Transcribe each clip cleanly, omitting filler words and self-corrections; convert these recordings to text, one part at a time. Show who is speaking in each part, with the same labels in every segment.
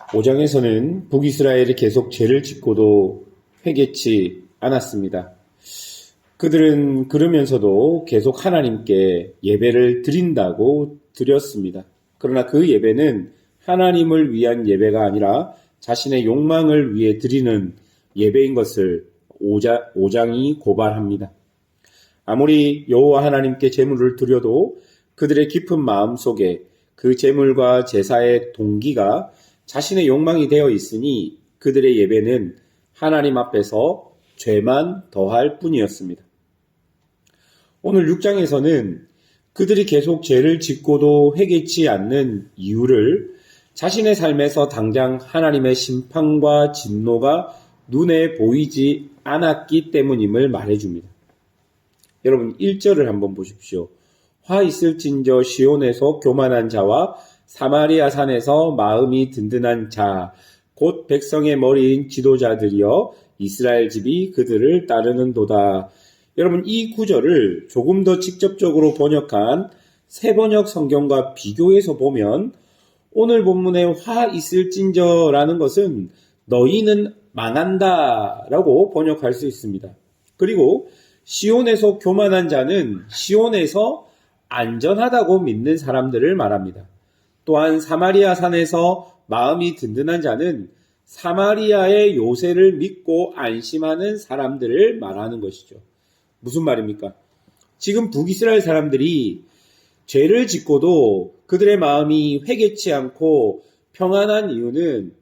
Speaker 1: 5장에서는 북이스라엘이 계속 죄를 짓고도 회개치 않았습니다. 그들은 그러면서도 계속 하나님께 예배를 드린다고 드렸습니다. 그러나 그 예배는 하나님을 위한 예배가 아니라 자신의 욕망을 위해 드리는 예배인 것을 5장이 고발합니다. 아무리 여호와 하나님께 제물을 드려도 그들의 깊은 마음 속에 그 제물과 제사의 동기가 자신의 욕망이 되어 있으니 그들의 예배는 하나님 앞에서 죄만 더할 뿐이었습니다. 오늘 6장에서는 그들이 계속 죄를 짓고도 회개치 않는 이유를 자신의 삶에서 당장 하나님의 심판과 진노가 눈에 보이지 않았기 때문임을 말해줍니다. 여러분 1절을 한번 보십시오. 화 있을진저 시온에서 교만한 자와 사마리아 산에서 마음이 든든한 자, 곧 백성의 머리인 지도자들이여 이스라엘 집이 그들을 따르는도다. 여러분 이 구절을 조금 더 직접적으로 번역한 새번역 성경과 비교해서 보면 오늘 본문의 화 있을진저라는 것은 너희는 망한다 라고 번역할 수 있습니다. 그리고 시온에서 교만한 자는 시온에서 안전하다고 믿는 사람들을 말합니다. 또한 사마리아 산에서 마음이 든든한 자는 사마리아의 요새를 믿고 안심하는 사람들을 말하는 것이죠. 무슨 말입니까? 지금 북이스라엘 사람들이 죄를 짓고도 그들의 마음이 회개치 않고 평안한 이유는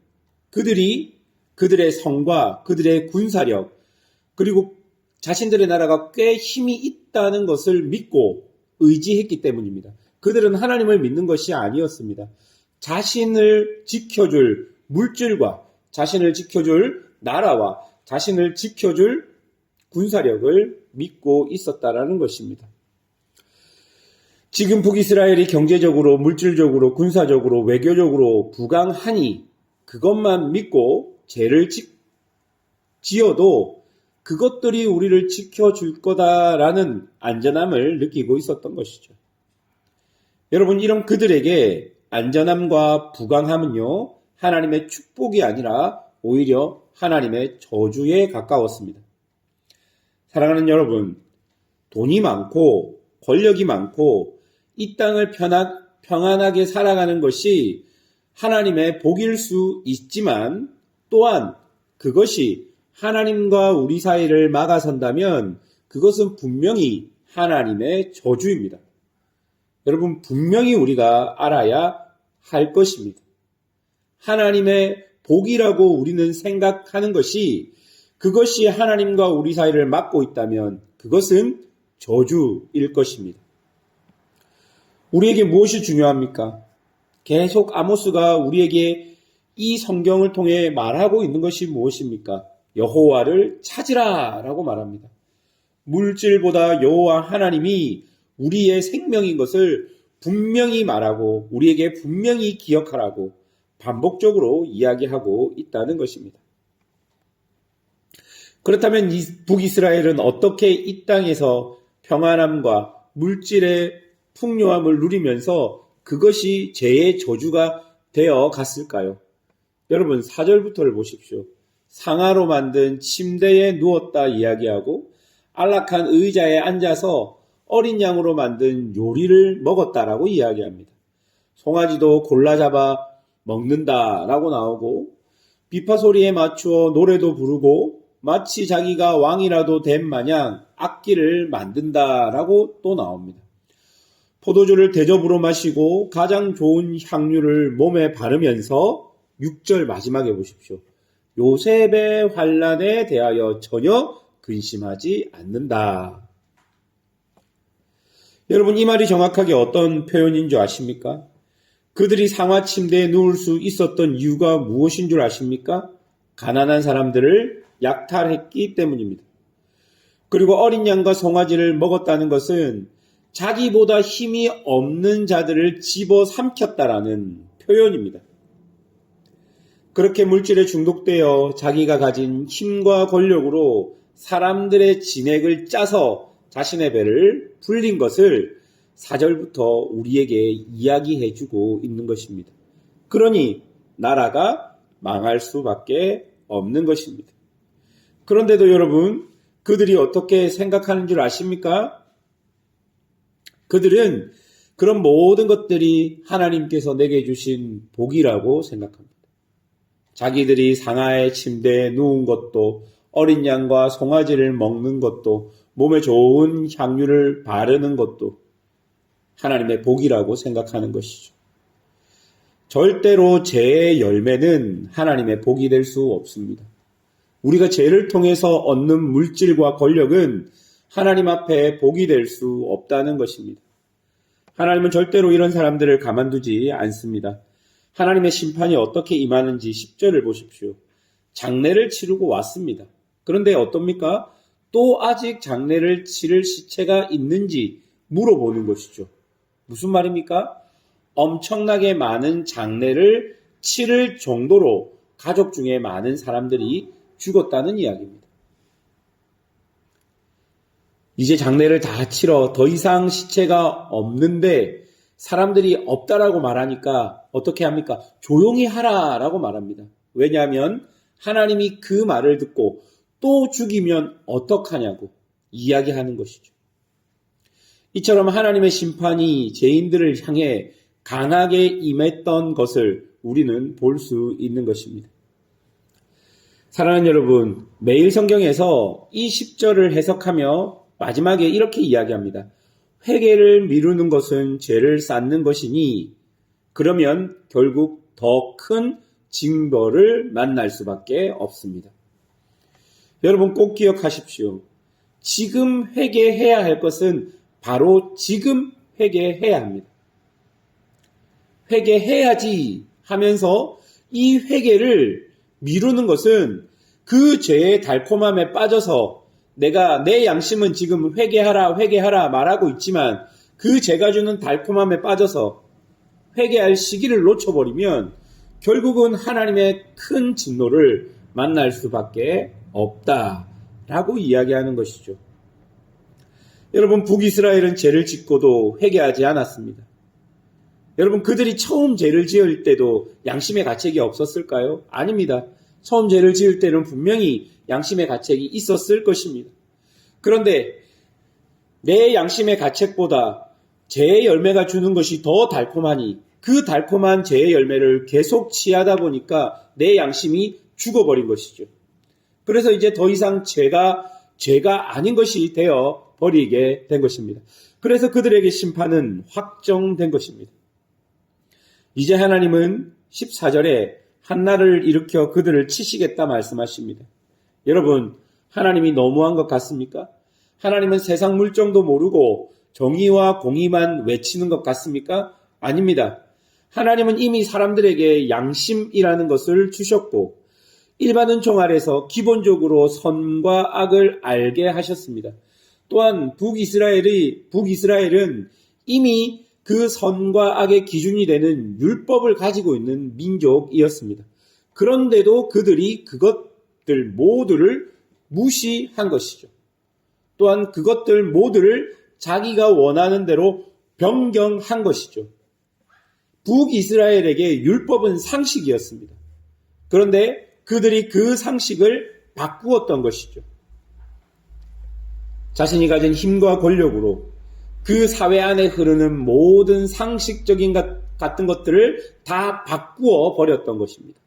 Speaker 1: 그들이 그들의 성과 그들의 군사력 그리고 자신들의 나라가 꽤 힘이 있다는 것을 믿고 의지했기 때문입니다. 그들은 하나님을 믿는 것이 아니었습니다. 자신을 지켜줄 물질과 자신을 지켜줄 나라와 자신을 지켜줄 군사력을 믿고 있었다라는 것입니다. 지금 북이스라엘이 경제적으로, 물질적으로, 군사적으로, 외교적으로 부강하니 그것만 믿고 죄를 지어도 그것들이 우리를 지켜줄 거다라는 안전함을 느끼고 있었던 것이죠. 여러분 이런 그들에게 안전함과 부강함은요 하나님의 축복이 아니라 오히려 하나님의 저주에 가까웠습니다. 사랑하는 여러분, 돈이 많고 권력이 많고 이 땅을 평안하게 살아가는 것이 하나님의 복일 수 있지만 또한 그것이 하나님과 우리 사이를 막아선다면 그것은 분명히 하나님의 저주입니다. 여러분 분명히 우리가 알아야 할 것입니다. 하나님의 복이라고 우리는 생각하는 것이 그것이 하나님과 우리 사이를 막고 있다면 그것은 저주일 것입니다. 우리에게 무엇이 중요합니까? 계속 아모스가 우리에게 이 성경을 통해 말하고 있는 것이 무엇입니까? 여호와를 찾으라 라고 말합니다. 물질보다 여호와 하나님이 우리의 생명인 것을 분명히 말하고 우리에게 분명히 기억하라고 반복적으로 이야기하고 있다는 것입니다. 그렇다면 북이스라엘은 어떻게 이 땅에서 평안함과 물질의 풍요함을 누리면서 그것이 죄의 저주가 되어 갔을까요? 여러분 4절부터를 보십시오. 상아로 만든 침대에 누웠다 이야기하고 안락한 의자에 앉아서 어린 양으로 만든 요리를 먹었다라고 이야기합니다. 송아지도 골라 잡아 먹는다라고 나오고 비파 소리에 맞추어 노래도 부르고 마치 자기가 왕이라도 된 마냥 악기를 만든다라고 또 나옵니다. 포도주를 대접으로 마시고 가장 좋은 향유를 몸에 바르면서 6절 마지막에 보십시오. 요셉의 환난에 대하여 전혀 근심하지 않는다. 여러분 이 말이 정확하게 어떤 표현인 줄 아십니까? 그들이 상하 침대에 누울 수 있었던 이유가 무엇인 줄 아십니까? 가난한 사람들을 약탈했기 때문입니다. 그리고 어린 양과 송아지를 먹었다는 것은 자기보다 힘이 없는 자들을 집어삼켰다라는 표현입니다. 그렇게 물질에 중독되어 자기가 가진 힘과 권력으로 사람들의 진액을 짜서 자신의 배를 불린 것을 4절부터 우리에게 이야기해주고 있는 것입니다. 그러니 나라가 망할 수밖에 없는 것입니다. 그런데도 여러분, 그들이 어떻게 생각하는 줄 아십니까? 그들은 그런 모든 것들이 하나님께서 내게 주신 복이라고 생각합니다. 자기들이 상하의 침대에 누운 것도, 어린 양과 송아지를 먹는 것도, 몸에 좋은 향유를 바르는 것도 하나님의 복이라고 생각하는 것이죠. 절대로 죄의 열매는 하나님의 복이 될 수 없습니다. 우리가 죄를 통해서 얻는 물질과 권력은 하나님 앞에 복이 될 수 없다는 것입니다. 하나님은 절대로 이런 사람들을 가만두지 않습니다. 하나님의 심판이 어떻게 임하는지 10절을 보십시오. 장례를 치르고 왔습니다. 그런데 어떻습니까? 또 아직 장례를 치를 시체가 있는지 물어보는 것이죠. 무슨 말입니까? 엄청나게 많은 장례를 치를 정도로 가족 중에 많은 사람들이 죽었다는 이야기입니다. 이제 장례를 다 치러 더 이상 시체가 없는데 사람들이 없다라고 말하니까 어떻게 합니까? 조용히 하라라고 말합니다. 왜냐하면 하나님이 그 말을 듣고 또 죽이면 어떡하냐고 이야기하는 것이죠. 이처럼 하나님의 심판이 죄인들을 향해 강하게 임했던 것을 우리는 볼 수 있는 것입니다. 사랑하는 여러분, 매일 성경에서 이 10절을 해석하며 마지막에 이렇게 이야기합니다. 회개를 미루는 것은 죄를 쌓는 것이니 그러면 결국 더 큰 징벌을 만날 수밖에 없습니다. 여러분 꼭 기억하십시오. 지금 회개해야 할 것은 바로 지금 회개해야 합니다. 회개해야지 하면서 이 회개를 미루는 것은 그 죄의 달콤함에 빠져서 내가 내 양심은 지금 회개하라 말하고 있지만 그 죄가 주는 달콤함에 빠져서 회개할 시기를 놓쳐버리면 결국은 하나님의 큰 진노를 만날 수밖에 없다라고 이야기하는 것이죠. 여러분 북이스라엘은 죄를 짓고도 회개하지 않았습니다. 여러분 그들이 처음 죄를 지을 때도 양심의 가책이 없었을까요? 아닙니다. 처음 죄를 지을 때는 분명히 양심의 가책이 있었을 것입니다. 그런데 내 양심의 가책보다 죄의 열매가 주는 것이 더 달콤하니 그 달콤한 죄의 열매를 계속 취하다 보니까 내 양심이 죽어버린 것이죠. 그래서 이제 더 이상 죄가 아닌 것이 되어 버리게 된 것입니다. 그래서 그들에게 심판은 확정된 것입니다. 이제 하나님은 14절에 한나를 일으켜 그들을 치시겠다 말씀하십니다. 여러분, 하나님이 너무한 것 같습니까? 하나님은 세상 물정도 모르고 정의와 공의만 외치는 것 같습니까? 아닙니다. 하나님은 이미 사람들에게 양심이라는 것을 주셨고 일반은 종 아래서 기본적으로 선과 악을 알게 하셨습니다. 또한 북이스라엘은 이미 그 선과 악의 기준이 되는 율법을 가지고 있는 민족이었습니다. 그런데도 그들이 그것들 모두를 무시한 것이죠. 또한 그것들 모두를 자기가 원하는 대로 변경한 것이죠. 북이스라엘에게 율법은 상식이었습니다. 그런데 그들이 그 상식을 바꾸었던 것이죠. 자신이 가진 힘과 권력으로 그 사회 안에 흐르는 모든 상식적인 같은 것들을 다 바꾸어 버렸던 것입니다.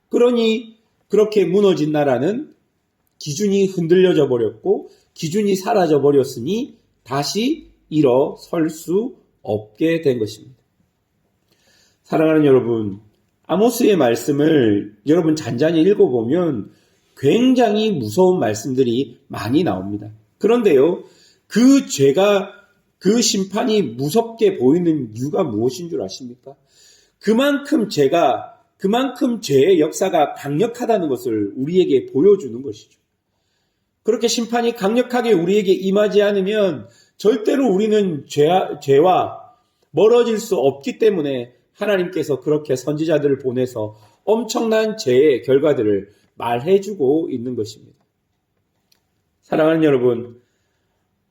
Speaker 1: 그러니 그렇게 무너진 나라는 기준이 흔들려져 버렸고 기준이 사라져 버렸으니 다시 일어설 수 없게 된 것입니다. 사랑하는 여러분, 아모스의 말씀을 여러분 잔잔히 읽어보면 굉장히 무서운 말씀들이 많이 나옵니다. 그런데요, 그 죄가 그 심판이 무섭게 보이는 이유가 무엇인 줄 아십니까? 그만큼 죄의 역사가 강력하다는 것을 우리에게 보여주는 것이죠. 그렇게 심판이 강력하게 우리에게 임하지 않으면 절대로 우리는 죄와 멀어질 수 없기 때문에 하나님께서 그렇게 선지자들을 보내서 엄청난 죄의 결과들을 말해주고 있는 것입니다. 사랑하는 여러분,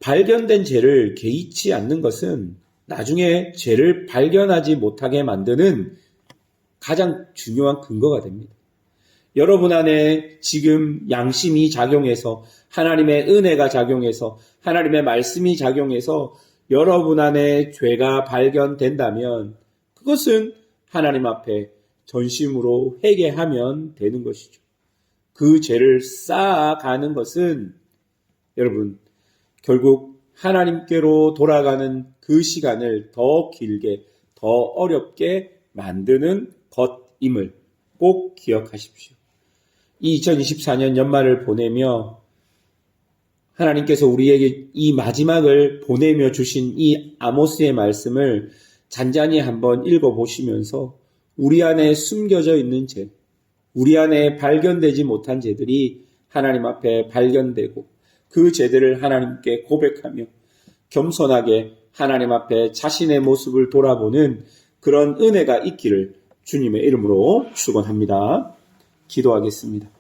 Speaker 1: 발견된 죄를 개의치 않는 것은 나중에 죄를 발견하지 못하게 만드는 가장 중요한 근거가 됩니다. 여러분 안에 지금 양심이 작용해서 하나님의 은혜가 작용해서 하나님의 말씀이 작용해서 여러분 안에 죄가 발견된다면 그것은 하나님 앞에 전심으로 회개하면 되는 것이죠. 그 죄를 쌓아가는 것은 여러분 결국 하나님께로 돌아가는 그 시간을 더 길게 더 어렵게 만드는 것임을 꼭 기억하십시오. 이 2024년 연말을 보내며 하나님께서 우리에게 이 마지막을 보내며 주신 이 아모스의 말씀을 잔잔히 한번 읽어보시면서 우리 안에 숨겨져 있는 죄, 우리 안에 발견되지 못한 죄들이 하나님 앞에 발견되고 그 죄들을 하나님께 고백하며 겸손하게 하나님 앞에 자신의 모습을 돌아보는 그런 은혜가 있기를 주님의 이름으로 축원합니다. 기도하겠습니다.